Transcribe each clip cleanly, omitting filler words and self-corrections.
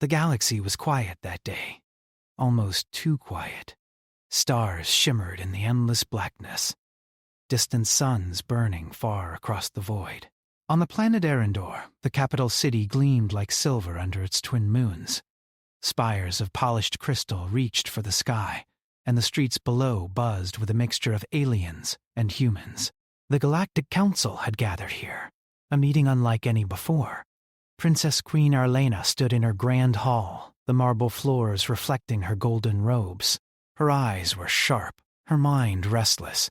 The galaxy was quiet that day, almost too quiet. Stars shimmered in the endless blackness, distant suns burning far across the void. On the planet Arendor, the capital city gleamed like silver under its twin moons. Spires of polished crystal reached for the sky, and the streets below buzzed with a mixture of aliens and humans. The Galactic Council had gathered here, a meeting unlike any before. Princess Queen Arlena stood in her grand hall, the marble floors reflecting her golden robes. Her eyes were sharp, her mind restless.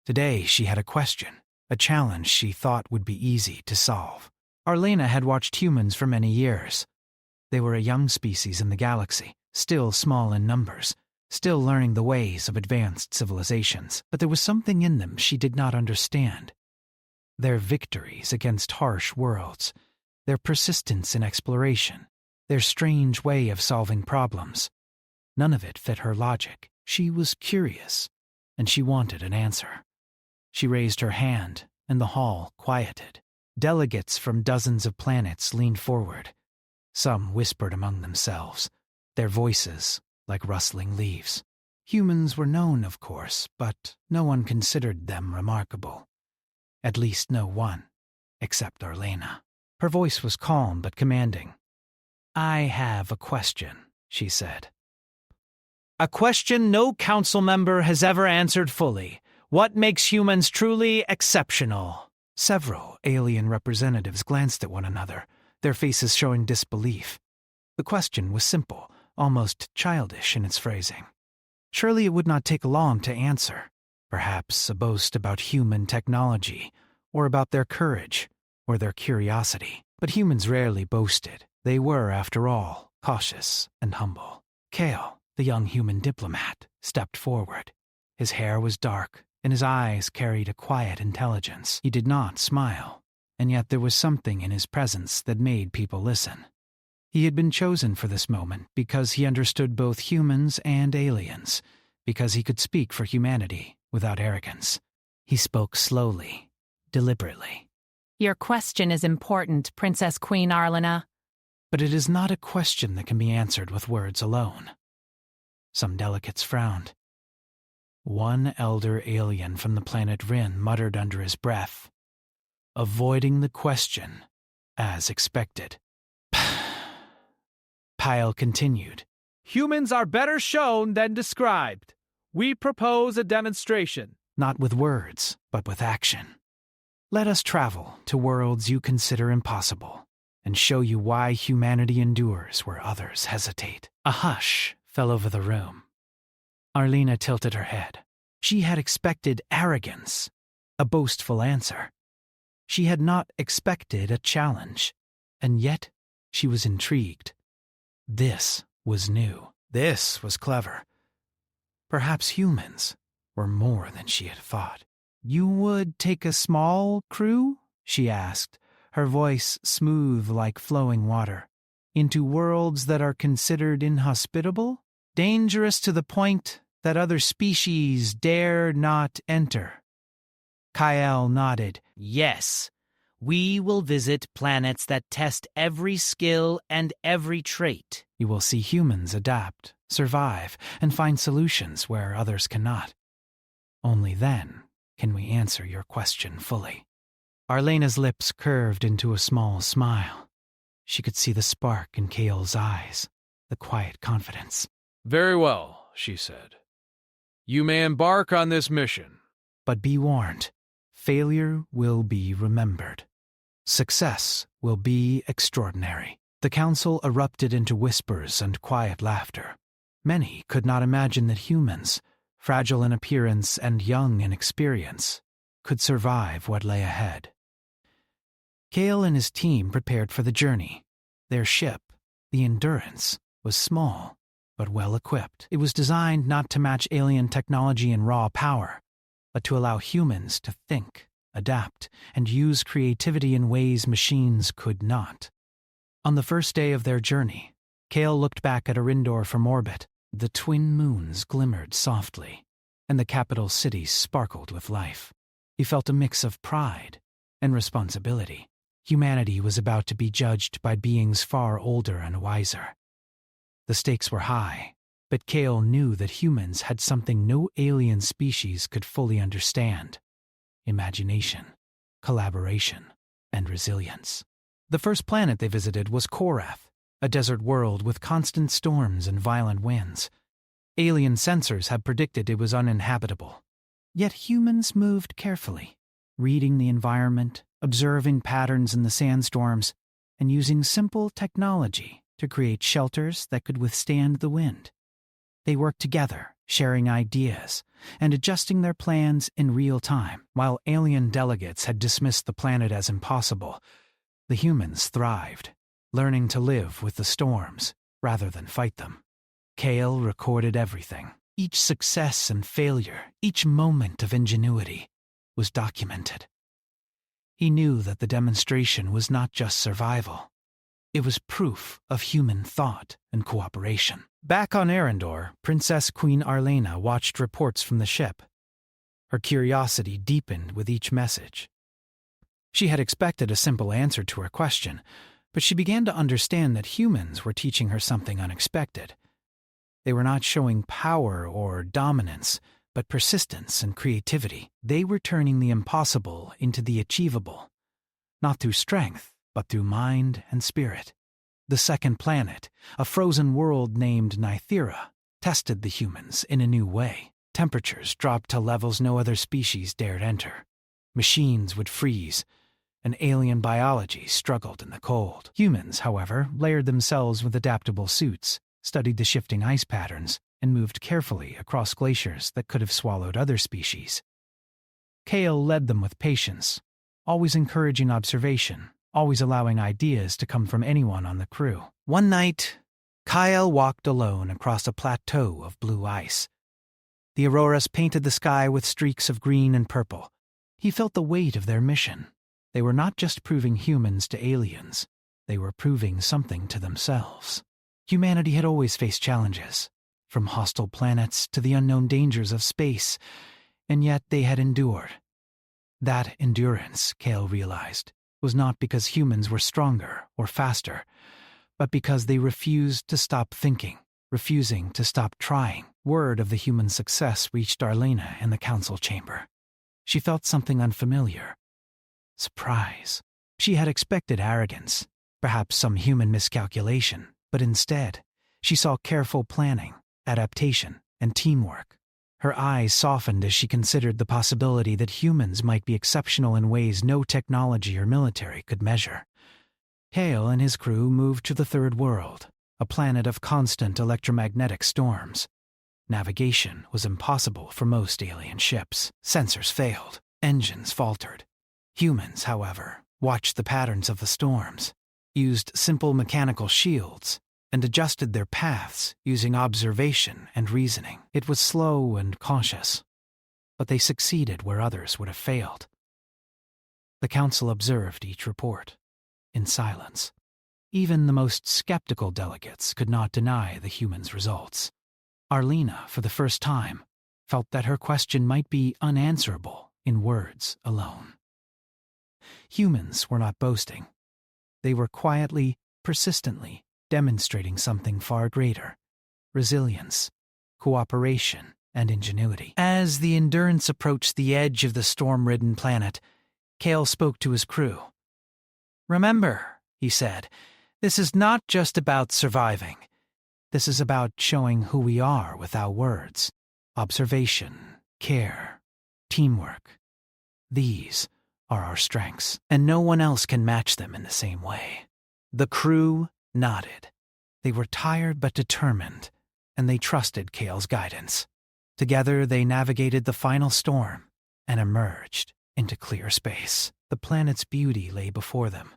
Today she had a question, a challenge she thought would be easy to solve. Arlena had watched humans for many years. They were a young species in the galaxy, still small in numbers, still learning the ways of advanced civilizations, but there was something in them she did not understand. Their victories against harsh worlds, their persistence in exploration, their strange way of solving problems. None of it fit her logic. She was curious, and she wanted an answer. She raised her hand, and the hall quieted. Delegates from dozens of planets leaned forward. Some whispered among themselves, their voices like rustling leaves. Humans were known, of course, but no one considered them remarkable. At least no one, except Arlena. Her voice was calm but commanding. "I have a question," she said. "A question no council member has ever answered fully. What makes humans truly exceptional?" Several alien representatives glanced at one another, their faces showing disbelief. The question was simple, almost childish in its phrasing. Surely it would not take long to answer. Perhaps a boast about human technology, or about their courage, or their curiosity. But humans rarely boasted. They were, after all, cautious and humble. Kale, the young human diplomat, stepped forward. His hair was dark, and his eyes carried a quiet intelligence. He did not smile, and yet there was something in his presence that made people listen. He had been chosen for this moment because he understood both humans and aliens, because he could speak for humanity without arrogance. He spoke slowly, deliberately. "Your question is important, Princess Queen Arlena." But it is not a question that can be answered with words alone. Some delegates frowned. One elder alien from the planet Rin muttered under his breath, avoiding the question, as expected. Pyle continued. "Humans are better shown than described. We propose a demonstration." Not with words, but with action. Let us travel to worlds you consider impossible, and show you why humanity endures where others hesitate. A hush fell over the room. Arlena tilted her head. She had expected arrogance, a boastful answer. She had not expected a challenge, and yet she was intrigued. This was new. This was clever. Perhaps humans were more than she had thought. "You would take a small crew?" she asked, her voice smooth like flowing water. "Into worlds that are considered inhospitable? Dangerous to the point that other species dare not enter?" Kyle nodded. "Yes. We will visit planets that test every skill and every trait." You will see humans adapt, survive, and find solutions where others cannot. Only then can we answer your question fully. Arlena's lips curved into a small smile. She could see the spark in Kale's eyes, the quiet confidence. "Very well," she said. "You may embark on this mission." But be warned, failure will be remembered. Success will be extraordinary. The council erupted into whispers and quiet laughter. Many could not imagine that humans, fragile in appearance and young in experience, could survive what lay ahead. Kale and his team prepared for the journey. Their ship, the Endurance, was small, but well-equipped. It was designed not to match alien technology in raw power, but to allow humans to think, adapt, and use creativity in ways machines could not. On the first day of their journey, Kale looked back at Arendor from orbit. The twin moons glimmered softly, and the capital city sparkled with life. He felt a mix of pride and responsibility. Humanity was about to be judged by beings far older and wiser. The stakes were high, but Kale knew that humans had something no alien species could fully understand: imagination, collaboration, and resilience. The first planet they visited was Korath, a desert world with constant storms and violent winds. Alien sensors had predicted it was uninhabitable. Yet humans moved carefully, reading the environment, observing patterns in the sandstorms, and using simple technology to create shelters that could withstand the wind. They worked together, sharing ideas and adjusting their plans in real time. While alien delegates had dismissed the planet as impossible, the humans thrived, learning to live with the storms rather than fight them. Kale recorded everything. Each success and failure, each moment of ingenuity, was documented. He knew that the demonstration was not just survival. It was proof of human thought and cooperation. Back on Arendor, Princess Queen Arlena watched reports from the ship. Her curiosity deepened with each message. She had expected a simple answer to her question, but she began to understand that humans were teaching her something unexpected. They were not showing power or dominance, but persistence and creativity. They were turning the impossible into the achievable, not through strength, but through mind and spirit. The second planet, a frozen world named Nythera, tested the humans in a new way. Temperatures dropped to levels no other species dared enter. Machines would freeze, and alien biology struggled in the cold. Humans, however, layered themselves with adaptable suits, studied the shifting ice patterns, and moved carefully across glaciers that could have swallowed other species. Kale led them with patience, always encouraging observation, always allowing ideas to come from anyone on the crew. One night, Kyle walked alone across a plateau of blue ice. The auroras painted the sky with streaks of green and purple. He felt the weight of their mission. They were not just proving humans to aliens, they were proving something to themselves. Humanity had always faced challenges, from hostile planets to the unknown dangers of space, and yet they had endured. That endurance, Kale realized, was not because humans were stronger or faster, but because they refused to stop thinking, refusing to stop trying. Word of the human success reached Arlena in the council chamber. She felt something unfamiliar. Surprise. She had expected arrogance, perhaps some human miscalculation, but instead, she saw careful planning, adaptation, and teamwork. Her eyes softened as she considered the possibility that humans might be exceptional in ways no technology or military could measure. Kale and his crew moved to the Third World, a planet of constant electromagnetic storms. Navigation was impossible for most alien ships. Sensors failed, engines faltered. Humans, however, watched the patterns of the storms, used simple mechanical shields, and adjusted their paths using observation and reasoning. It was slow and cautious, but they succeeded where others would have failed. The council observed each report, in silence. Even the most skeptical delegates could not deny the humans' results. Arlena, for the first time, felt that her question might be unanswerable in words alone. Humans were not boasting. They were quietly, persistently, demonstrating something far greater: resilience, cooperation, and ingenuity. As the Endurance approached the edge of the storm-ridden planet, Kale spoke to his crew. "Remember," he said, "this is not just about surviving. This is about showing who we are without words. Observation, care, teamwork. These are our strengths, and no one else can match them in the same way." The crew nodded. They were tired but determined, and they trusted Kale's guidance. Together they navigated the final storm and emerged into clear space. The planet's beauty lay before them.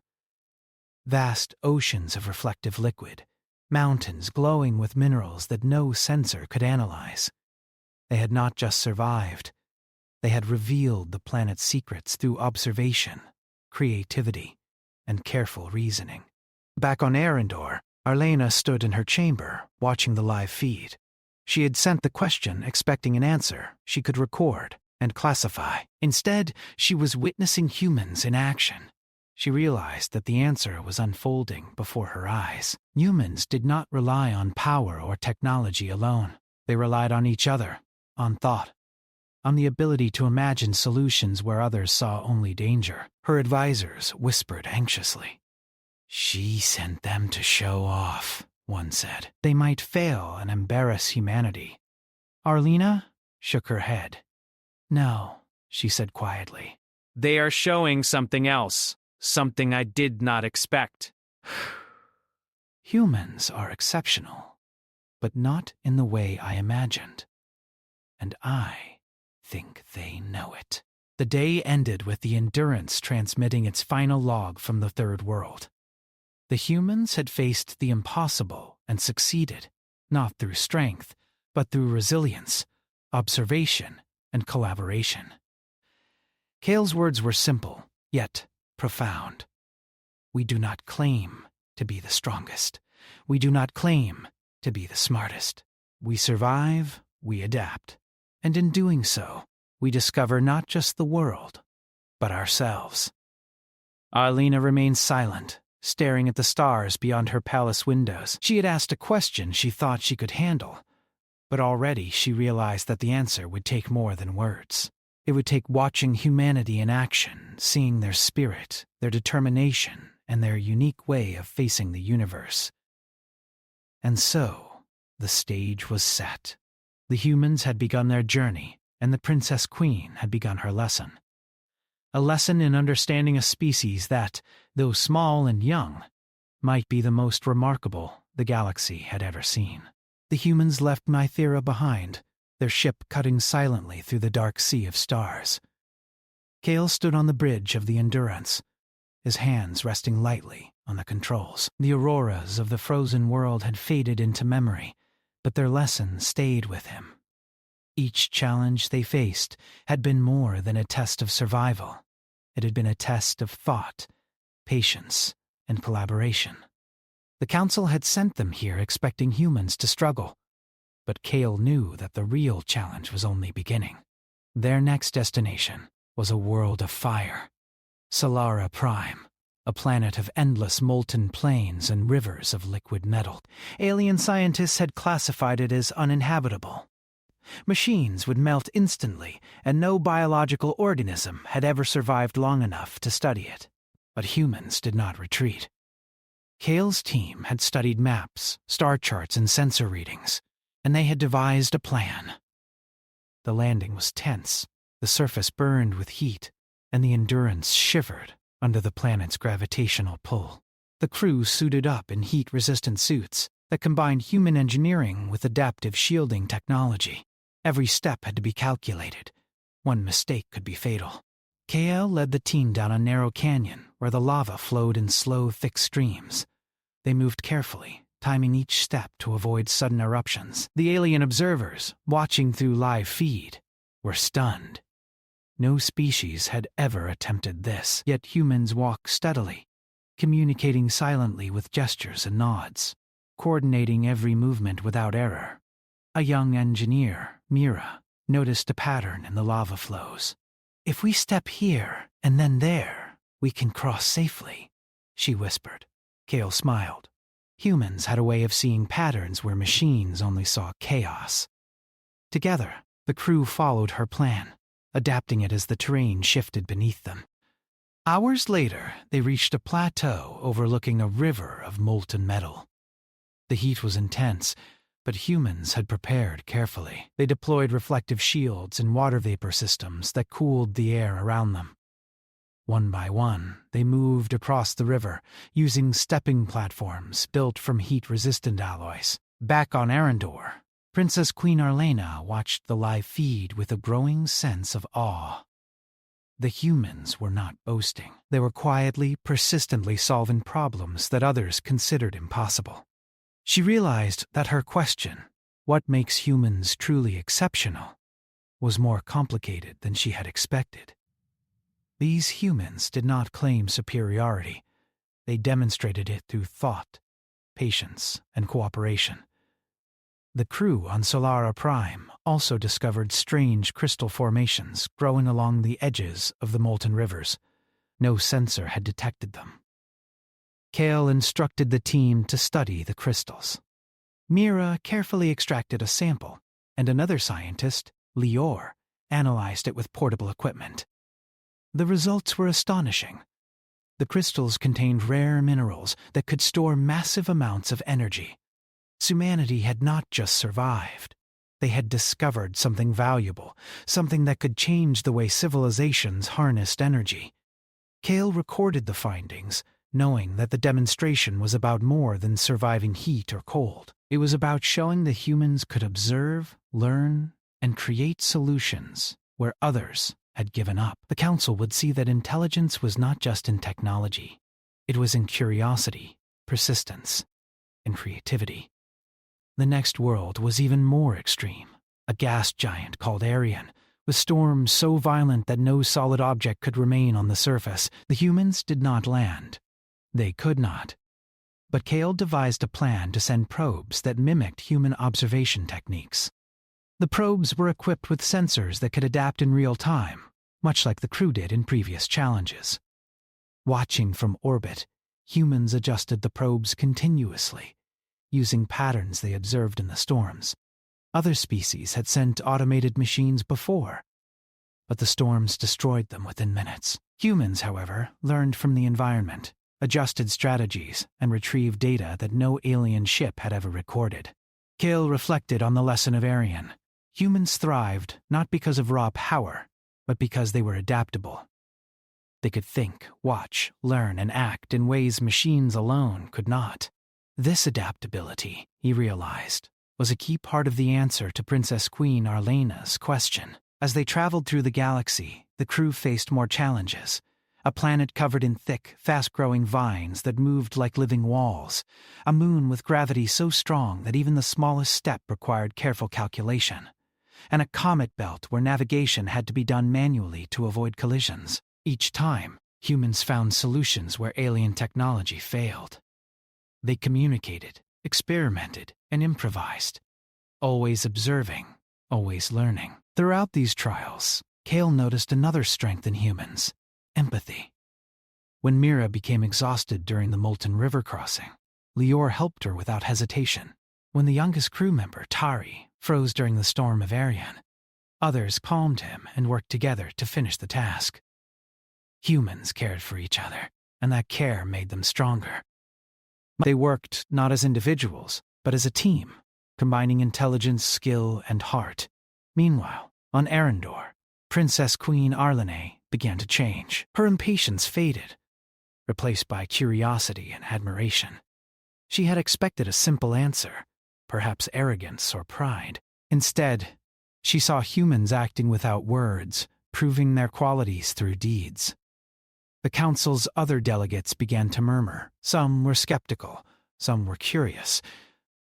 Vast oceans of reflective liquid, mountains glowing with minerals that no sensor could analyze. They had not just survived. They had revealed the planet's secrets through observation, creativity, and careful reasoning. Back on Arendor, Arlena stood in her chamber, watching the live feed. She had sent the question expecting an answer she could record and classify. Instead, she was witnessing humans in action. She realized that the answer was unfolding before her eyes. Humans did not rely on power or technology alone. They relied on each other, on thought, on the ability to imagine solutions where others saw only danger. Her advisors whispered anxiously. "She sent them to show off," one said. "They might fail and embarrass humanity." Arlena shook her head. "No," she said quietly. They are showing something else, something I did not expect. Humans are exceptional, but not in the way I imagined. And I think they know it. The day ended with the Endurance transmitting its final log from the Third World. The humans had faced the impossible and succeeded, not through strength, but through resilience, observation, and collaboration. Kale's words were simple, yet profound. We do not claim to be the strongest. We do not claim to be the smartest. We survive, we adapt. And in doing so, we discover not just the world, but ourselves. Arlena remained silent, staring at the stars beyond her palace windows. She had asked a question she thought she could handle, but already she realized that the answer would take more than words. It would take watching humanity in action, seeing their spirit, their determination, and their unique way of facing the universe. And so, the stage was set. The humans had begun their journey, and the Princess Queen had begun her lesson. A lesson in understanding a species that, though small and young, might be the most remarkable the galaxy had ever seen. The humans left Mythera behind, their ship cutting silently through the dark sea of stars. Kale stood on the bridge of the Endurance, his hands resting lightly on the controls. The auroras of the frozen world had faded into memory, but their lesson stayed with him. Each challenge they faced had been more than a test of survival. It had been a test of thought, patience, and collaboration. The Council had sent them here expecting humans to struggle, but Kale knew that the real challenge was only beginning. Their next destination was a world of fire, Solara Prime, a planet of endless molten plains and rivers of liquid metal. Alien scientists had classified it as uninhabitable. Machines would melt instantly, and no biological organism had ever survived long enough to study it. But humans did not retreat. Kale's team had studied maps, star charts, and sensor readings, and they had devised a plan. The landing was tense, the surface burned with heat, and the Endurance shivered under the planet's gravitational pull. The crew suited up in heat-resistant suits that combined human engineering with adaptive shielding technology. Every step had to be calculated. One mistake could be fatal. Kale led the team down a narrow canyon where the lava flowed in slow, thick streams. They moved carefully, timing each step to avoid sudden eruptions. The alien observers, watching through live feed, were stunned. No species had ever attempted this, yet humans walked steadily, communicating silently with gestures and nods, coordinating every movement without error. A young engineer, Mira, noticed a pattern in the lava flows. "If we step here and then there, we can cross safely," she whispered. Kale smiled. Humans had a way of seeing patterns where machines only saw chaos. Together, the crew followed her plan, adapting it as the terrain shifted beneath them. Hours later, they reached a plateau overlooking a river of molten metal. The heat was intense, but humans had prepared carefully. They deployed reflective shields and water vapor systems that cooled the air around them. One by one, they moved across the river, using stepping platforms built from heat-resistant alloys. Back on Arendor, Princess Queen Arlena watched the live feed with a growing sense of awe. The humans were not boasting. They were quietly, persistently solving problems that others considered impossible. She realized that her question, what makes humans truly exceptional, was more complicated than she had expected. These humans did not claim superiority. They demonstrated it through thought, patience, and cooperation. The crew on Solara Prime also discovered strange crystal formations growing along the edges of the molten rivers. No sensor had detected them. Kale instructed the team to study the crystals. Mira carefully extracted a sample, and another scientist, Lior, analyzed it with portable equipment. The results were astonishing. The crystals contained rare minerals that could store massive amounts of energy. Humanity had not just survived. They had discovered something valuable, something that could change the way civilizations harnessed energy. Kale recorded the findings, knowing that the demonstration was about more than surviving heat or cold. It was about showing that humans could observe, learn, and create solutions where others had given up. The Council would see that intelligence was not just in technology. It was in curiosity, persistence, and creativity. The next world was even more extreme. A gas giant called Arian, with storms so violent that no solid object could remain on the surface. The humans did not land. They could not. But Kale devised a plan to send probes that mimicked human observation techniques. The probes were equipped with sensors that could adapt in real time, much like the crew did in previous challenges. Watching from orbit, humans adjusted the probes continuously, using patterns they observed in the storms. Other species had sent automated machines before, but the storms destroyed them within minutes. Humans, however, learned from the environment, adjusted strategies, and retrieved data that no alien ship had ever recorded. Kale reflected on the lesson of Arian. Humans thrived not because of raw power, but because they were adaptable. They could think, watch, learn, and act in ways machines alone could not. This adaptability, he realized, was a key part of the answer to Princess Queen Arlena's question. As they traveled through the galaxy, the crew faced more challenges. A planet covered in thick, fast-growing vines that moved like living walls. A moon with gravity so strong that even the smallest step required careful calculation. And a comet belt where navigation had to be done manually to avoid collisions. Each time, humans found solutions where alien technology failed. They communicated, experimented, and improvised. Always observing, always learning. Throughout these trials, Kale noticed another strength in humans: empathy. When Mira became exhausted during the Molten River crossing, Lior helped her without hesitation. When the youngest crew member, Tari, froze during the storm of Arian, others calmed him and worked together to finish the task. Humans cared for each other, and that care made them stronger. They worked not as individuals, but as a team, combining intelligence, skill, and heart. Meanwhile, on Arendor, Princess Queen Arlene began to change. Her impatience faded, replaced by curiosity and admiration. She had expected a simple answer, perhaps arrogance or pride. Instead, she saw humans acting without words, proving their qualities through deeds. The Council's other delegates began to murmur. Some were skeptical, some were curious,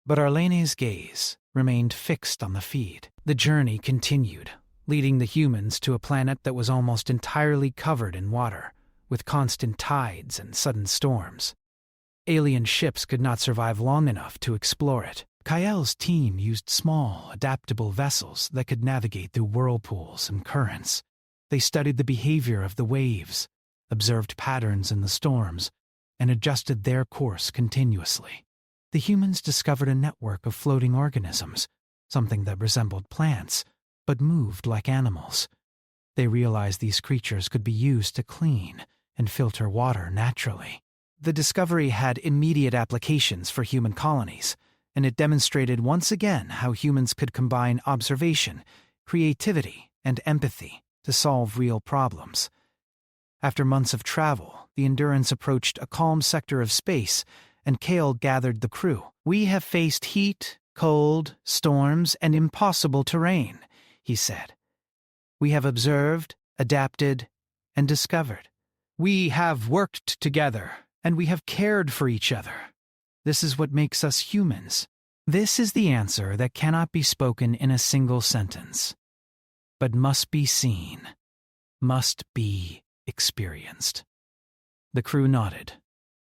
but Arlene's gaze remained fixed on the feed. The journey continued, leading the humans to a planet that was almost entirely covered in water, with constant tides and sudden storms. Alien ships could not survive long enough to explore it. Kael's team used small, adaptable vessels that could navigate through whirlpools and currents. They studied the behavior of the waves, observed patterns in the storms, and adjusted their course continuously. The humans discovered a network of floating organisms, something that resembled plants, but moved like animals. They realized these creatures could be used to clean and filter water naturally. The discovery had immediate applications for human colonies, and it demonstrated once again how humans could combine observation, creativity, and empathy to solve real problems. After months of travel, the Endurance approached a calm sector of space, and Kale gathered the crew. "We have faced heat, cold, storms, and impossible terrain," he said. "We have observed, adapted, and discovered. We have worked together, and we have cared for each other. This is what makes us humans." This is the answer that cannot be spoken in a single sentence, but must be seen, must be experienced. The crew nodded,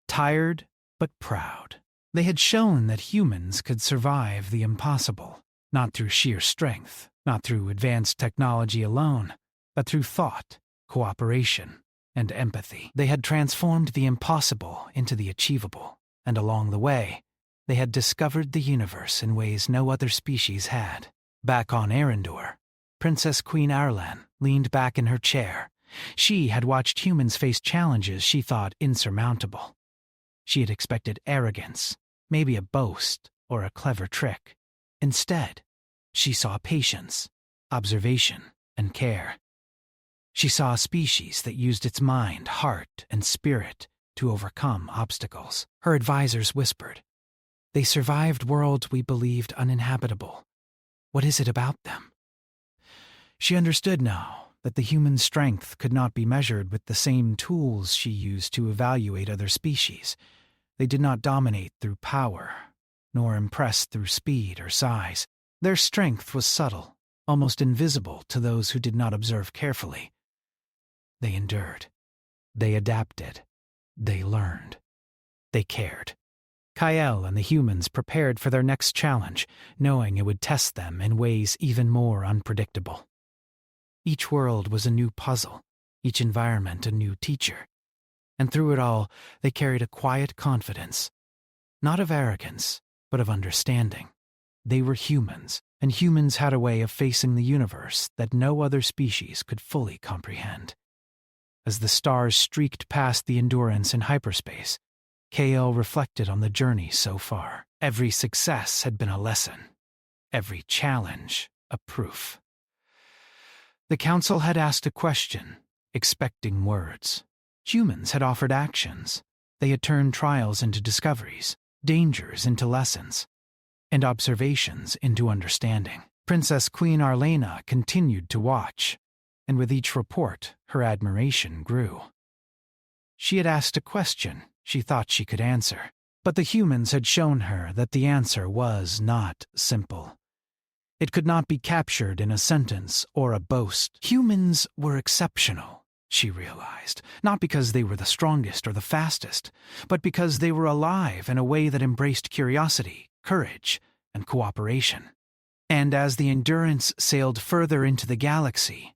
tired but proud. They had shown that humans could survive the impossible, not through sheer strength, not through advanced technology alone, but through thought, cooperation, and empathy. They had transformed the impossible into the achievable, and along the way, they had discovered the universe in ways no other species had. Back on Arendor, Princess Queen Arlan leaned back in her chair. She had watched humans face challenges she thought insurmountable. She had expected arrogance, maybe a boast, or a clever trick. Instead, she saw patience, observation, and care. She saw a species that used its mind, heart, and spirit to overcome obstacles. Her advisors whispered, "They survived worlds we believed uninhabitable. What is it about them?" She understood now that the human strength could not be measured with the same tools she used to evaluate other species. They did not dominate through power, nor impress through speed or size. Their strength was subtle, almost invisible to those who did not observe carefully. They endured. They adapted. They learned. They cared. Kael and the humans prepared for their next challenge, knowing it would test them in ways even more unpredictable. Each world was a new puzzle, each environment a new teacher. And through it all, they carried a quiet confidence, not of arrogance, but of understanding. They were humans, and humans had a way of facing the universe that no other species could fully comprehend. As the stars streaked past the Endurance in hyperspace, Kael reflected on the journey so far. Every success had been a lesson, every challenge a proof. The Council had asked a question, expecting words. Humans had offered actions. They had turned trials into discoveries, dangers into lessons, and observations into understanding. Princess Queen Arlena continued to watch, and with each report, her admiration grew. She had asked a question she thought she could answer, but the humans had shown her that the answer was not simple. It could not be captured in a sentence or a boast. Humans were exceptional, she realized, not because they were the strongest or the fastest, but because they were alive in a way that embraced curiosity, courage, and cooperation. And as the Endurance sailed further into the galaxy,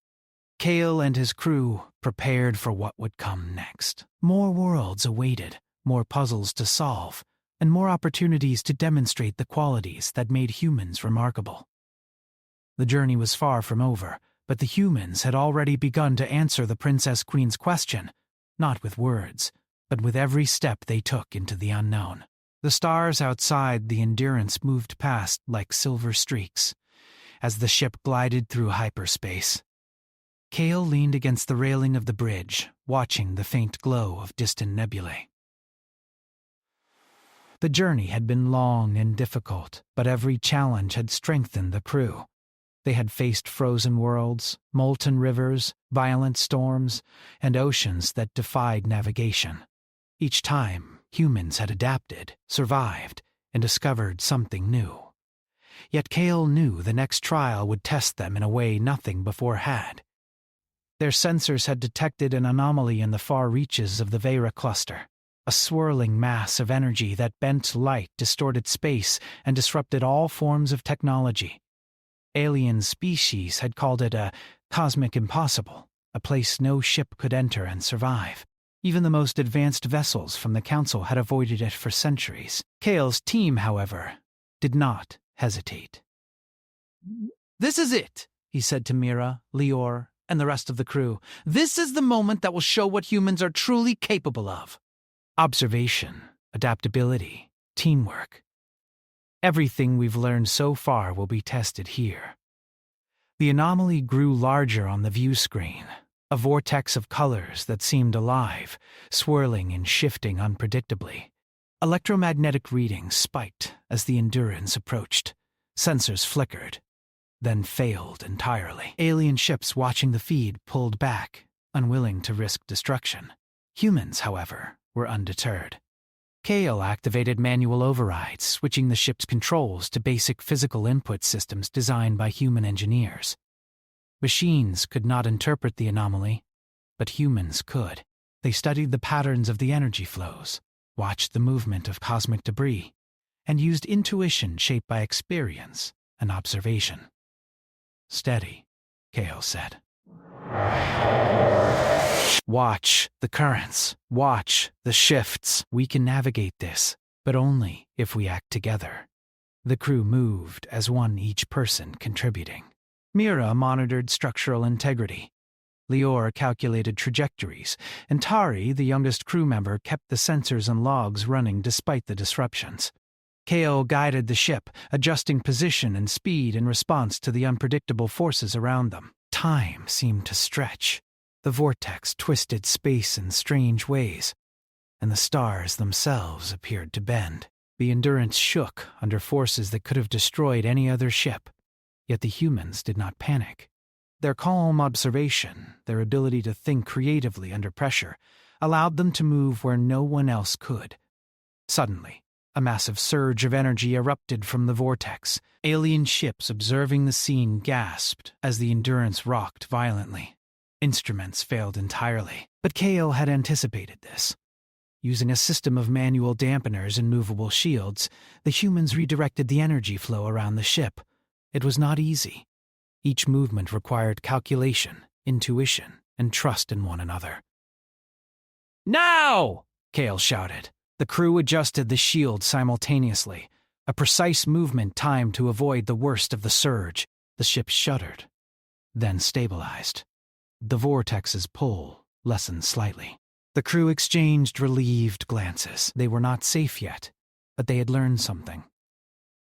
Kael and his crew prepared for what would come next. More worlds awaited, more puzzles to solve, and more opportunities to demonstrate the qualities that made humans remarkable. The journey was far from over, but the humans had already begun to answer the Princess Queen's question, not with words, but with every step they took into the unknown. The stars outside the Endurance moved past like silver streaks as the ship glided through hyperspace. Kael leaned against the railing of the bridge, watching the faint glow of distant nebulae. The journey had been long and difficult, but every challenge had strengthened the crew. They had faced frozen worlds, molten rivers, violent storms, and oceans that defied navigation. Each time, humans had adapted, survived, and discovered something new. Yet Kael knew the next trial would test them in a way nothing before had. Their sensors had detected an anomaly in the far reaches of the Vera cluster, a swirling mass of energy that bent light, distorted space, and disrupted all forms of technology. Alien species had called it a cosmic impossible, a place no ship could enter and survive. Even the most advanced vessels from the Council had avoided it for centuries. Kael's team, however, did not hesitate. "This is it," he said to Mira, Lior, and the rest of the crew. "This is the moment that will show what humans are truly capable of." Observation, adaptability, teamwork. Everything we've learned so far will be tested here. The anomaly grew larger on the view screen, a vortex of colors that seemed alive, swirling and shifting unpredictably. Electromagnetic readings spiked as the Endurance approached. Sensors flickered, then failed entirely. Alien ships watching the feed pulled back, unwilling to risk destruction. Humans, however, were undeterred. Kael activated manual overrides, switching the ship's controls to basic physical input systems designed by human engineers. Machines could not interpret the anomaly, but humans could. They studied the patterns of the energy flows, watched the movement of cosmic debris, and used intuition shaped by experience and observation. "Steady," Kael said. Watch the currents. Watch the shifts. We can navigate this, but only if we act together. The crew moved as one, each person contributing. Mira monitored structural integrity. Lior calculated trajectories, and Tari, the youngest crew member, kept the sensors and logs running despite the disruptions. Kale guided the ship, adjusting position and speed in response to the unpredictable forces around them. Time seemed to stretch. The vortex twisted space in strange ways, and the stars themselves appeared to bend. The Endurance shook under forces that could have destroyed any other ship, yet the humans did not panic. Their calm observation, their ability to think creatively under pressure, allowed them to move where no one else could. Suddenly, a massive surge of energy erupted from the vortex. Alien ships observing the scene gasped as the Endurance rocked violently. Instruments failed entirely, but Kale had anticipated this. Using a system of manual dampeners and movable shields, the humans redirected the energy flow around the ship. It was not easy. Each movement required calculation, intuition, and trust in one another. "Now!" Kale shouted. The crew adjusted the shield simultaneously, a precise movement timed to avoid the worst of the surge. The ship shuddered, then stabilized. The vortex's pull lessened slightly. The crew exchanged relieved glances. They were not safe yet, but they had learned something.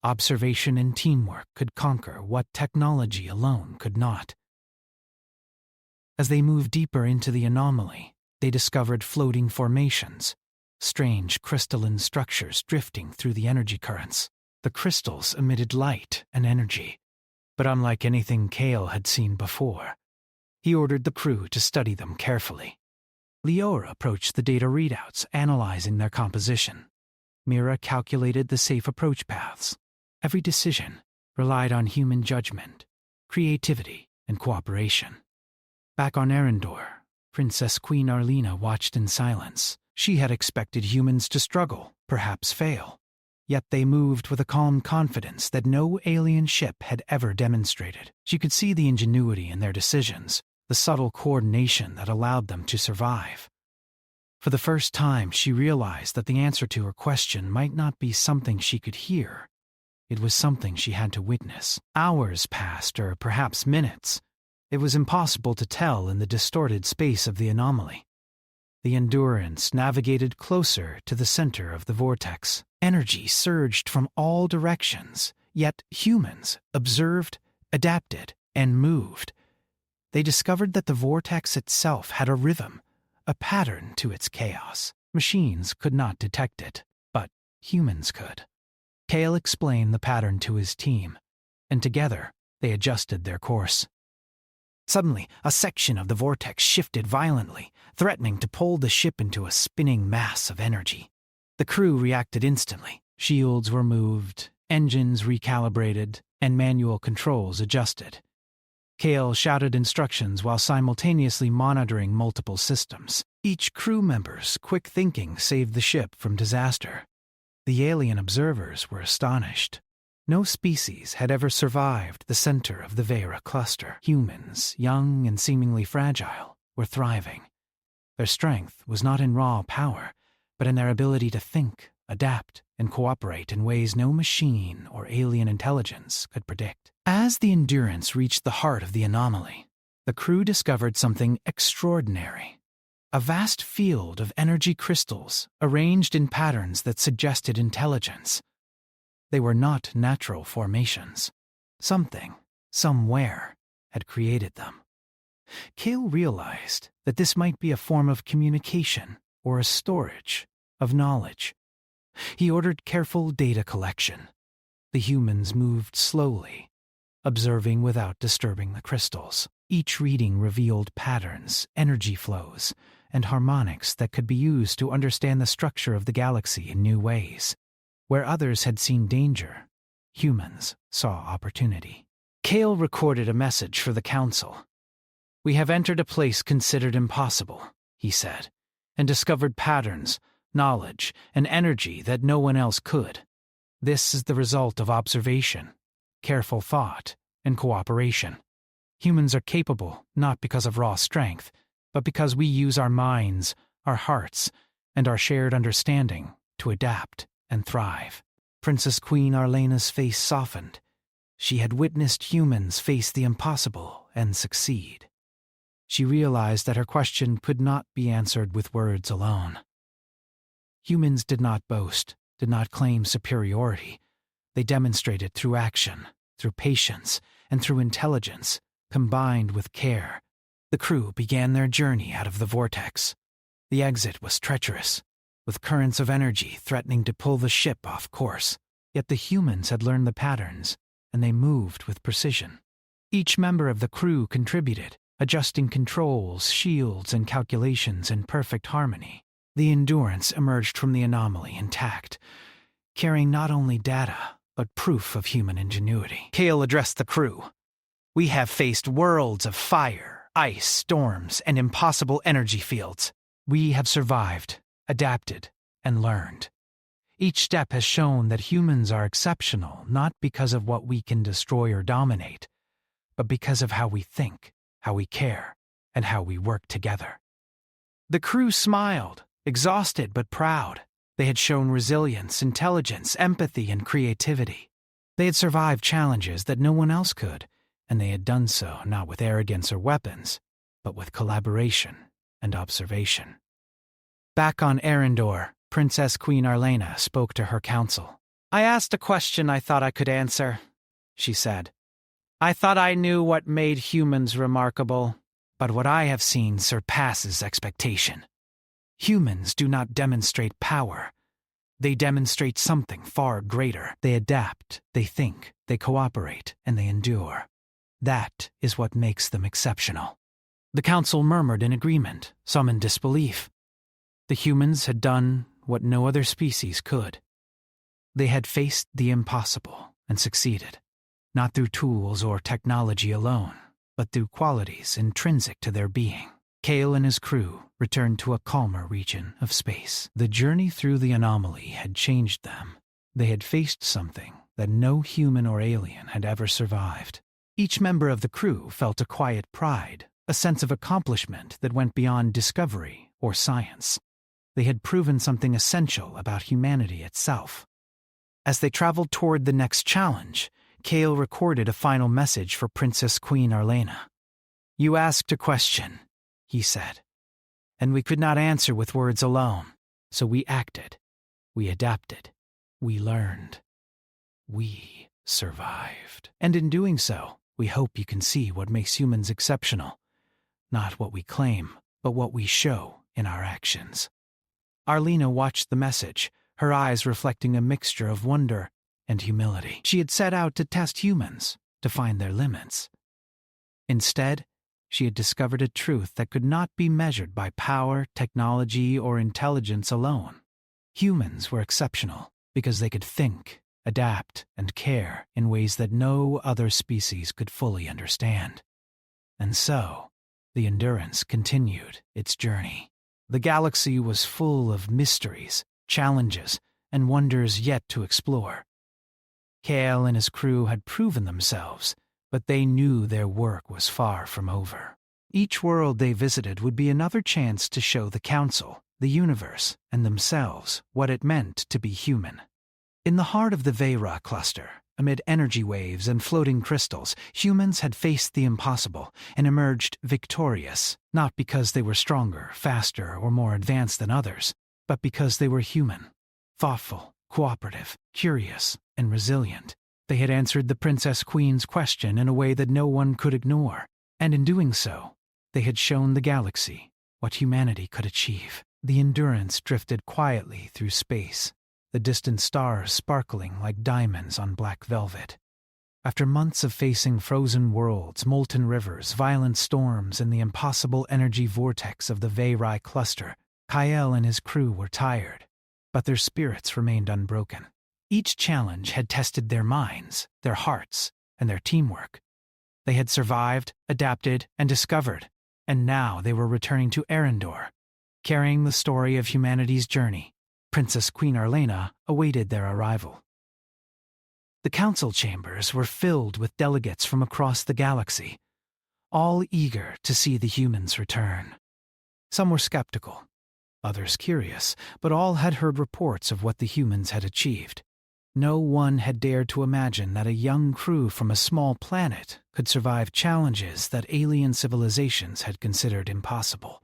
Observation and teamwork could conquer what technology alone could not. As they moved deeper into the anomaly, they discovered floating formations, strange crystalline structures drifting through the energy currents. The crystals emitted light and energy, but unlike anything Kale had seen before. He ordered the crew to study them carefully. Lior approached the data readouts, analyzing their composition. Mira calculated the safe approach paths. Every decision relied on human judgment, creativity, and cooperation. Back on Arendor, Princess Queen Arlena watched in silence. She had expected humans to struggle, perhaps fail. Yet they moved with a calm confidence that no alien ship had ever demonstrated. She could see the ingenuity in their decisions, the subtle coordination that allowed them to survive. For the first time, she realized that the answer to her question might not be something she could hear. It was something she had to witness. Hours passed, or perhaps minutes. It was impossible to tell in the distorted space of the anomaly. The Endurance navigated closer to the center of the vortex. Energy surged from all directions, yet humans observed, adapted, and moved. They discovered that the vortex itself had a rhythm, a pattern to its chaos. Machines could not detect it, but humans could. Kale explained the pattern to his team, and together they adjusted their course. Suddenly, a section of the vortex shifted violently, threatening to pull the ship into a spinning mass of energy. The crew reacted instantly. Shields were moved, engines recalibrated, and manual controls adjusted. Kale shouted instructions while simultaneously monitoring multiple systems. Each crew member's quick thinking saved the ship from disaster. The alien observers were astonished. No species had ever survived the center of the Vera cluster. Humans, young and seemingly fragile, were thriving. Their strength was not in raw power, but in their ability to think, adapt, and cooperate in ways no machine or alien intelligence could predict. As the Endurance reached the heart of the anomaly, the crew discovered something extraordinary. A vast field of energy crystals arranged in patterns that suggested intelligence. They were not natural formations. Something, somewhere, had created them. Kale realized that this might be a form of communication or a storage of knowledge. He ordered careful data collection. The humans moved slowly, observing without disturbing the crystals. Each reading revealed patterns, energy flows, and harmonics that could be used to understand the structure of the galaxy in new ways. Where others had seen danger, humans saw opportunity. Kale recorded a message for the council. "We have entered a place considered impossible," he said, "and discovered patterns, knowledge, and energy that no one else could. This is the result of observation, careful thought, and cooperation. Humans are capable not because of raw strength, but because we use our minds, our hearts, and our shared understanding to adapt and thrive. Princess Queen Arlena's face softened. She had witnessed humans face the impossible and succeed. She realized that her question could not be answered with words alone. Humans did not boast, did not claim superiority. They demonstrated through action, through patience, and through intelligence, combined with care. The crew began their journey out of the vortex. The exit was treacherous, with currents of energy threatening to pull the ship off course. Yet the humans had learned the patterns, and they moved with precision. Each member of the crew contributed, adjusting controls, shields, and calculations in perfect harmony. The Endurance emerged from the anomaly intact, carrying not only data, but proof of human ingenuity. Kale addressed the crew. "We have faced worlds of fire, ice, storms, and impossible energy fields. We have survived, adapted, and learned. Each step has shown that humans are exceptional not because of what we can destroy or dominate, but because of how we think, how we care, and how we work together." The crew smiled, exhausted but proud. They had shown resilience, intelligence, empathy, and creativity. They had survived challenges that no one else could, and they had done so not with arrogance or weapons, but with collaboration and observation. Back on Arendor, Princess Queen Arlena spoke to her council. "I asked a question I thought I could answer," she said. "I thought I knew what made humans remarkable, but what I have seen surpasses expectation. Humans do not demonstrate power. They demonstrate something far greater. They adapt, they think, they cooperate, and they endure. That is what makes them exceptional." The council murmured in agreement, some in disbelief. The humans had done what no other species could. They had faced the impossible and succeeded, not through tools or technology alone, but through qualities intrinsic to their being. Kale and his crew returned to a calmer region of space. The journey through the anomaly had changed them. They had faced something that no human or alien had ever survived. Each member of the crew felt a quiet pride, a sense of accomplishment that went beyond discovery or science. They had proven something essential about humanity itself. As they traveled toward the next challenge, Kale recorded a final message for Princess Queen Arlena. "You asked a question," he said, "and we could not answer with words alone, so we acted, we adapted, we learned, we survived. And in doing so, we hope you can see what makes humans exceptional, not what we claim, but what we show in our actions." Arlena watched the message, her eyes reflecting a mixture of wonder and humility. She had set out to test humans, to find their limits. Instead, she had discovered a truth that could not be measured by power, technology, or intelligence alone. Humans were exceptional because they could think, adapt, and care in ways that no other species could fully understand. And so, the Endurance continued its journey. The galaxy was full of mysteries, challenges, and wonders yet to explore. Kale and his crew had proven themselves, but they knew their work was far from over. Each world they visited would be another chance to show the Council, the universe, and themselves what it meant to be human. In the heart of the Veyra cluster, amid energy waves and floating crystals, humans had faced the impossible and emerged victorious, not because they were stronger, faster, or more advanced than others, but because they were human, thoughtful, cooperative, curious, and resilient. They had answered the Princess Queen's question in a way that no one could ignore, and in doing so, they had shown the galaxy what humanity could achieve. The Endurance drifted quietly through space, the distant stars sparkling like diamonds on black velvet. After months of facing frozen worlds, molten rivers, violent storms, and the impossible energy vortex of the Veyra cluster, Kyle and his crew were tired, but their spirits remained unbroken. Each challenge had tested their minds, their hearts, and their teamwork. They had survived, adapted, and discovered, and now they were returning to Arendor, carrying the story of humanity's journey. Princess Queen Arlena awaited their arrival. The council chambers were filled with delegates from across the galaxy, all eager to see the humans return. Some were skeptical, others curious, but all had heard reports of what the humans had achieved. No one had dared to imagine that a young crew from a small planet could survive challenges that alien civilizations had considered impossible.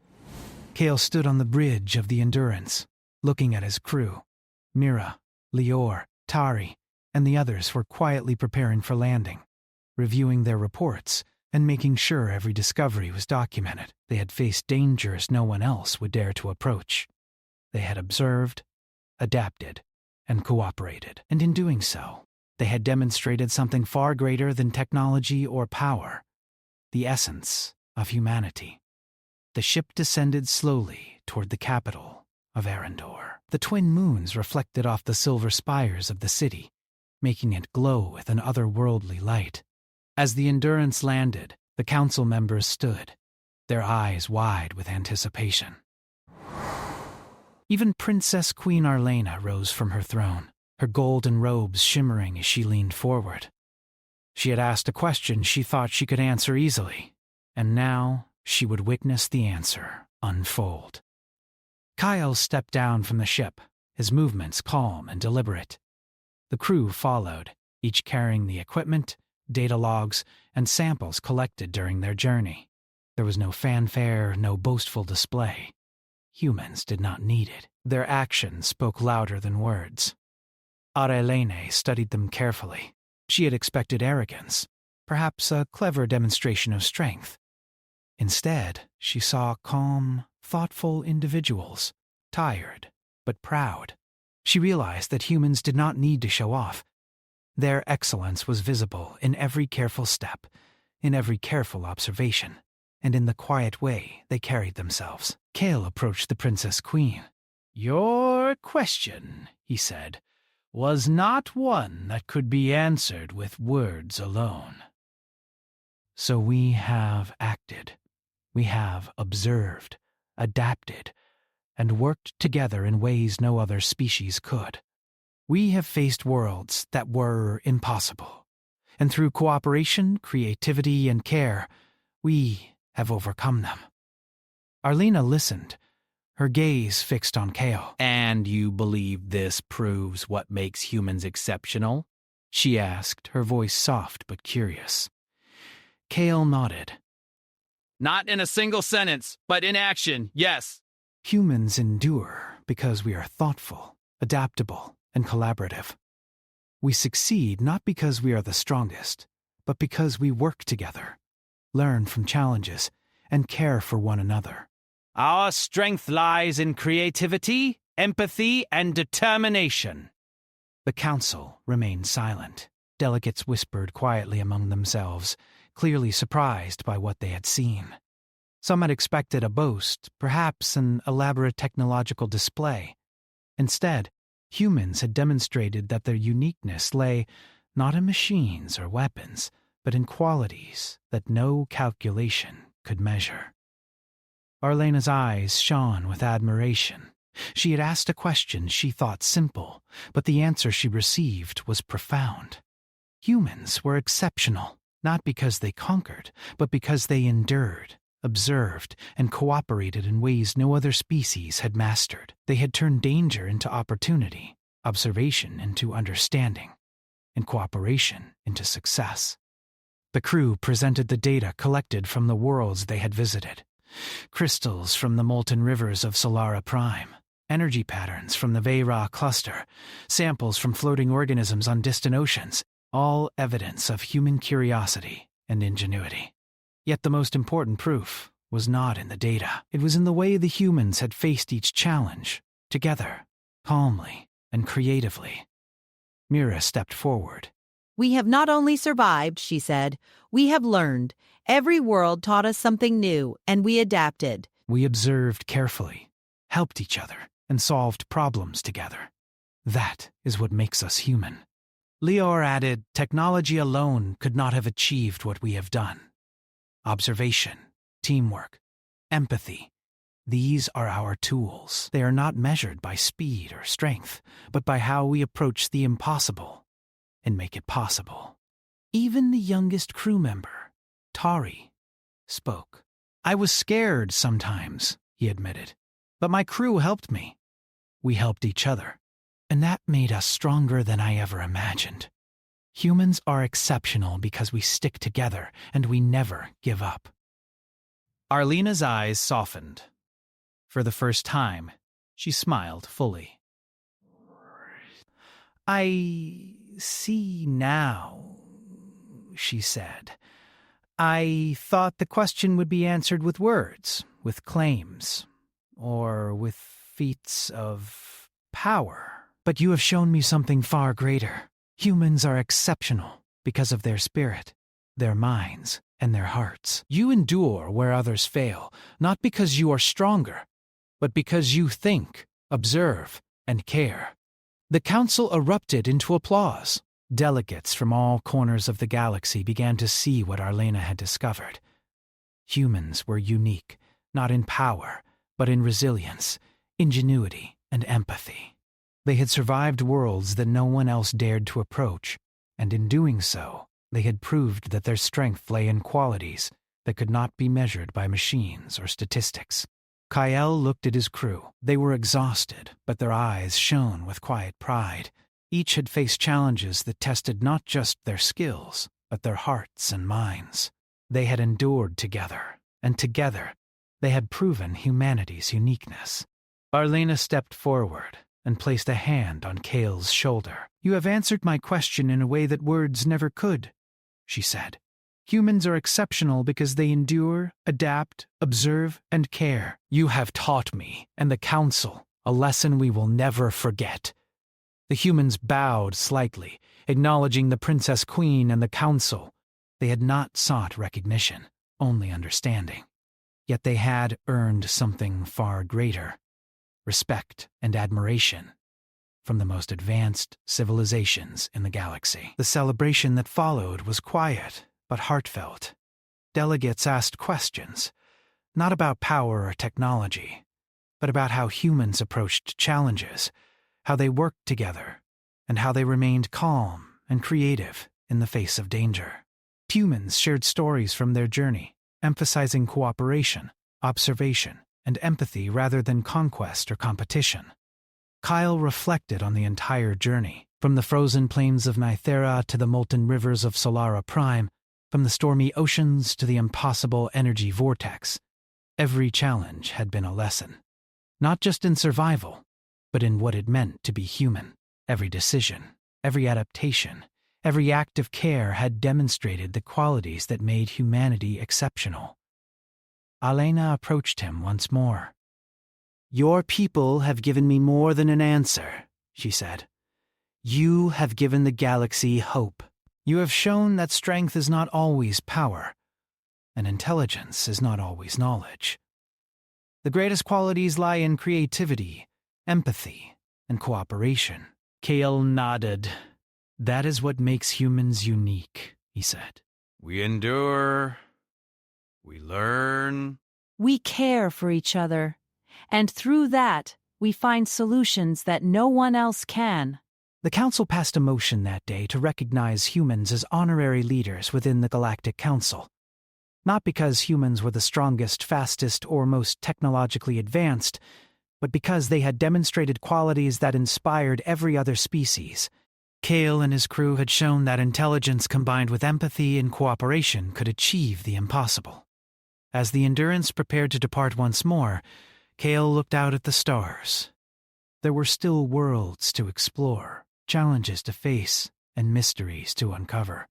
Kale stood on the bridge of the Endurance, looking at his crew. Mira, Lior, Tari, and the others were quietly preparing for landing, reviewing their reports and making sure every discovery was documented. They had faced dangers no one else would dare to approach. They had observed, adapted, and cooperated, and in doing so, they had demonstrated something far greater than technology or power, the essence of humanity. The ship descended slowly toward the capital of Arendor. The twin moons reflected off the silver spires of the city, making it glow with an otherworldly light. As the Endurance landed, the council members stood, their eyes wide with anticipation. Even Princess Queen Arlena rose from her throne, her golden robes shimmering as she leaned forward. She had asked a question she thought she could answer easily, and now she would witness the answer unfold. Kyle stepped down from the ship, his movements calm and deliberate. The crew followed, each carrying the equipment, data logs, and samples collected during their journey. There was no fanfare, no boastful display. Humans did not need it. Their actions spoke louder than words. Arelene studied them carefully. She had expected arrogance, perhaps a clever demonstration of strength. Instead, she saw calm, thoughtful individuals, tired but proud. She realized that humans did not need to show off. Their excellence was visible in every careful step, in every careful observation, and in the quiet way they carried themselves. Kale approached the Princess Queen. "Your question," he said, "was not one that could be answered with words alone." So we have acted. We have observed, adapted, and worked together in ways no other species could. We have faced worlds that were impossible, and through cooperation, creativity, and care, we have overcome them. Arlena listened, her gaze fixed on Kale. "And you believe this proves what makes humans exceptional?" she asked, her voice soft but curious. Kale nodded. "Not in a single sentence, but in action, yes." Humans endure because we are thoughtful, adaptable, and collaborative. We succeed not because we are the strongest, but because we work together, learn from challenges, and care for one another. Our strength lies in creativity, empathy, and determination. The council remained silent. Delegates whispered quietly among themselves, clearly surprised by what they had seen. Some had expected a boast, perhaps an elaborate technological display. Instead, humans had demonstrated that their uniqueness lay not in machines or weapons, but in qualities that no calculation could measure. Arlena's eyes shone with admiration. She had asked a question she thought simple, but the answer she received was profound. Humans were exceptional, not because they conquered, but because they endured, observed, and cooperated in ways no other species had mastered. They had turned danger into opportunity, observation into understanding, and cooperation into success. The crew presented the data collected from the worlds they had visited. Crystals from the molten rivers of Solara Prime, energy patterns from the Veyra cluster, samples from floating organisms on distant oceans, all evidence of human curiosity and ingenuity. Yet the most important proof was not in the data. It was in the way the humans had faced each challenge, together, calmly, and creatively. Mira stepped forward. "We have not only survived," she said, "we have learned. Every world taught us something new, and we adapted." We observed carefully, helped each other, and solved problems together. That is what makes us human. Lior added, "Technology alone could not have achieved what we have done. Observation, teamwork, empathy. These are our tools. They are not measured by speed or strength, but by how we approach the impossible and make it possible." Even the youngest crew member, Tari, spoke. "I was scared sometimes," he admitted. "But my crew helped me. We helped each other. And that made us stronger than I ever imagined. Humans are exceptional because we stick together and we never give up." Arlena's eyes softened. For the first time, she smiled fully. "I see now," she said. "I thought the question would be answered with words, with claims, or with feats of power. But you have shown me something far greater. Humans are exceptional because of their spirit, their minds, and their hearts. You endure where others fail, not because you are stronger, but because you think, observe, and care." The council erupted into applause. Delegates from all corners of the galaxy began to see what Arlena had discovered. Humans were unique, not in power, but in resilience, ingenuity, and empathy. They had survived worlds that no one else dared to approach, and in doing so, they had proved that their strength lay in qualities that could not be measured by machines or statistics. Kyle looked at his crew. They were exhausted, but their eyes shone with quiet pride. Each had faced challenges that tested not just their skills, but their hearts and minds. They had endured together, and together, they had proven humanity's uniqueness. Arlena stepped forward and placed a hand on Kale's shoulder. "You have answered my question in a way that words never could," she said. "Humans are exceptional because they endure, adapt, observe, and care. You have taught me, and the Council, a lesson we will never forget." The humans bowed slightly, acknowledging the Princess Queen and the Council. They had not sought recognition, only understanding. Yet they had earned something far greater: respect and admiration from the most advanced civilizations in the galaxy. The celebration that followed was quiet but heartfelt. Delegates asked questions, not about power or technology, but about how humans approached challenges, how they worked together, and how they remained calm and creative in the face of danger. Humans shared stories from their journey, emphasizing cooperation, observation, and empathy rather than conquest or competition. Kyle reflected on the entire journey, from the frozen plains of Nythera to the molten rivers of Solara Prime, from the stormy oceans to the impossible energy vortex. Every challenge had been a lesson, not just in survival, but in what it meant to be human. Every decision, every adaptation, every act of care had demonstrated the qualities that made humanity exceptional. Alena approached him once more. "Your people have given me more than an answer," she said. "You have given the galaxy hope. You have shown that strength is not always power, and intelligence is not always knowledge. The greatest qualities lie in creativity, empathy, and cooperation." Kale nodded. "That is what makes humans unique," he said. "We endure. We learn. We care for each other, and through that, we find solutions that no one else can." The Council passed a motion that day to recognize humans as honorary leaders within the Galactic Council. Not because humans were the strongest, fastest, or most technologically advanced, but because they had demonstrated qualities that inspired every other species. Kale and his crew had shown that intelligence combined with empathy and cooperation could achieve the impossible. As the Endurance prepared to depart once more, Kale looked out at the stars. There were still worlds to explore, challenges to face, and mysteries to uncover.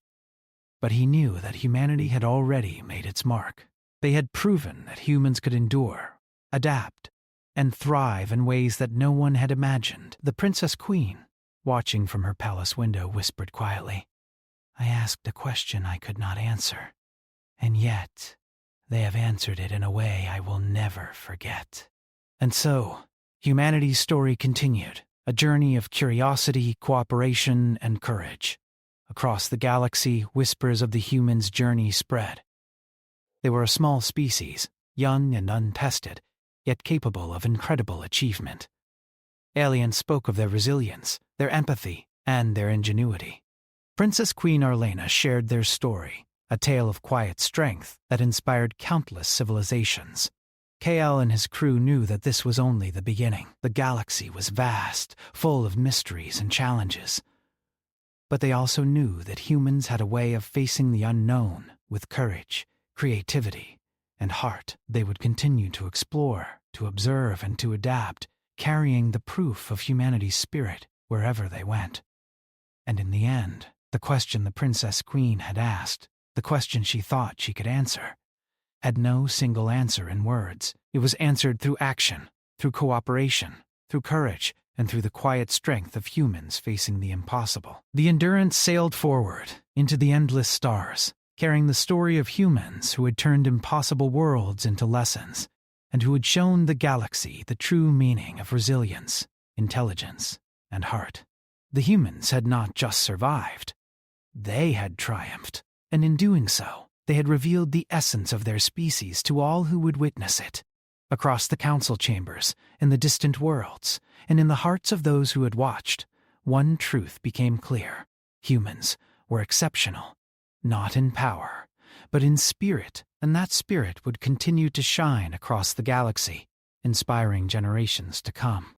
But he knew that humanity had already made its mark. They had proven that humans could endure, adapt, and thrive in ways that no one had imagined. The Princess Queen, watching from her palace window, whispered quietly, "I asked a question I could not answer, and yet they have answered it in a way I will never forget." And so, humanity's story continued, a journey of curiosity, cooperation, and courage. Across the galaxy, whispers of the humans' journey spread. They were a small species, young and untested, yet capable of incredible achievement. Aliens spoke of their resilience, their empathy, and their ingenuity. Princess Queen Arlena shared their story, a tale of quiet strength that inspired countless civilizations. KL and his crew knew that this was only the beginning. The galaxy was vast, full of mysteries and challenges. But they also knew that humans had a way of facing the unknown with courage, creativity, and heart. They would continue to explore, to observe, and to adapt, carrying the proof of humanity's spirit wherever they went. And in the end, the question the Princess Queen had asked, the question she thought she could answer, had no single answer in words. It was answered through action, through cooperation, through courage, and through the quiet strength of humans facing the impossible. The Endurance sailed forward into the endless stars, carrying the story of humans who had turned impossible worlds into lessons, and who had shown the galaxy the true meaning of resilience, intelligence, and heart. The humans had not just survived. They had triumphed, and in doing so, they had revealed the essence of their species to all who would witness it. Across the council chambers, in the distant worlds, and in the hearts of those who had watched, one truth became clear. Humans were exceptional, not in power, but in spirit, and that spirit would continue to shine across the galaxy, inspiring generations to come.